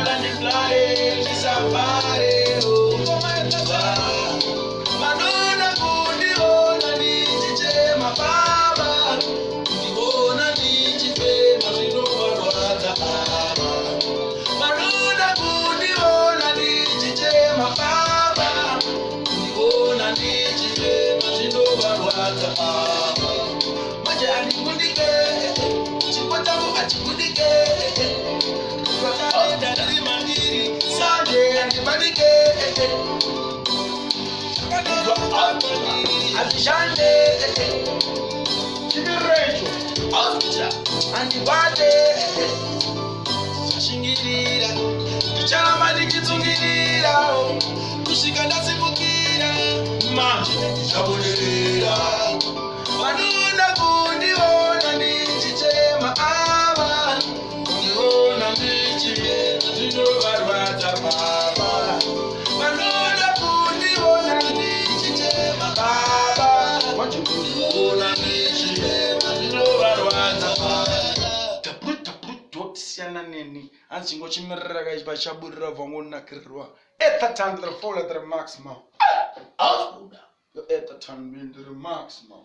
la niflare, nisafare, oh, manona kundiona nichichema baba, ndiona nichifema zvinovarwadza baba. Manona kundiona nichichema baba, ndiona nichifema zvinovarwadza baba. Manje andikundike, chipo changu achikundike, kwakaenda ndiri mandiri, sande andibandike. Azishande Chibirecho Azija Andibate Shingirira Chama nikitsungirira Kusika ndasibukira Manje ndichabonera Vanuna kundiona ndichichema ava Ndiona ndichichema zvinovarwadza baba. Vanuna kundiona ndichichema baba. Manje kundiona ndichichema zvinovarwadza baba. Taput siyana neni anzingo chimirira kaipa chaburira vangonakirirwa etathan the full at the maximum. Yo etathan the maximum.